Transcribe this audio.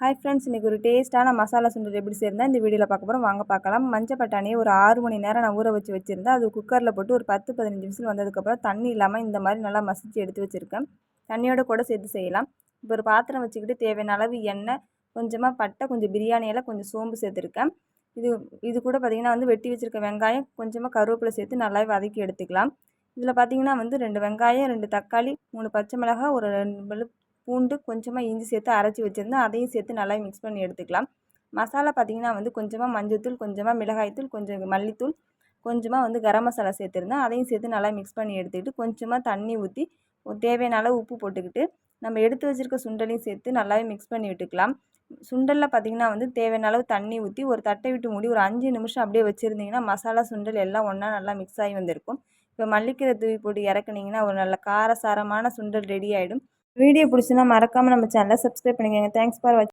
Hi friends, இன்றைக்கி ஒரு டேஸ்ட்டான மசாலா சுண்டல் எப்படி செய்யறதா இந்த வீடியோவில் பார்க்க போகிறோம். வாங்க பார்க்கலாம். மஞ்சள் பட்டாணியை ஒரு 6 மணி நேரம் நான் ஊற வச்சுருந்தேன். அது குக்கரில் போட்டு ஒரு 10-15 விசில் வந்ததுக்கப்புறம் தண்ணி இல்லாமல் இந்த மாதிரி நல்லா மசிச்சு எடுத்து வச்சுருக்கேன். தண்ணியோட கூட சேர்த்து செய்யலாம். இப்போ ஒரு பாத்திரம் வச்சுக்கிட்டு தேவையான அளவு எண்ணெய், கொஞ்சமாக பட்டை, கொஞ்சம் பிரியாணி இலை, கொஞ்சம் சோம்பு சேர்த்துருக்கேன். இது கூட பார்த்திங்கன்னா வெட்டி வச்சுருக்க வெங்காயம், கொஞ்சமாக கருவேப்பிலை சேர்த்து நல்லா வதக்கி எடுத்துக்கலாம். இதில் பார்த்திங்கன்னா 2 வெங்காயம், 2 தக்காளி, 3 பச்சை மிளகாய், ஒரு 2 பூண்டு, கொஞ்சமாக இஞ்சி சேர்த்து அரைச்சி வச்சுருந்தேன். அதையும் சேர்த்து நல்லா மிக்ஸ் பண்ணி எடுத்துக்கலாம். மசாலா பார்த்திங்கன்னா கொஞ்சமாக மஞ்சள்தூள், கொஞ்சமாக மிளகாய்த்தூள், கொஞ்சம் மல்லித்தூள், கொஞ்சமாக கரம் மசாலா சேர்த்துருந்தேன். அதையும் சேர்த்து நல்லா மிக்ஸ் பண்ணி எடுத்துக்கிட்டு கொஞ்சமாக தண்ணி ஊற்றி தேவையான அளவு உப்பு போட்டுக்கிட்டு நம்ம எடுத்து வச்சுருக்க சுண்டலையும் சேர்த்து நல்லாவே மிக்ஸ் பண்ணி விட்டுக்கலாம். சுண்டலில் பார்த்திங்கன்னா தேவையான அளவு தண்ணி ஊற்றி ஒரு தட்டை விட்டு மூடி ஒரு 5 நிமிஷம் அப்படியே வச்சுருந்திங்கன்னா மசாலா சுண்டல் எல்லாம் ஒன்றா நல்லா மிக்ஸ் ஆகி வந்திருக்கும். இப்போ மல்லிக்கீரை தூவி போட்டு இறக்குனிங்கன்னா ஒரு நல்ல காரசாரமான சுண்டல் ரெடி ஆகிடும். வீடியோ பிடிச்சுன்னா மறக்காமல் நம்ம சேனலை சப்ஸ்கிரைப் பண்ணிக்கோங்க. தேங்க்ஸ் ஃபார் வாட்சிங்.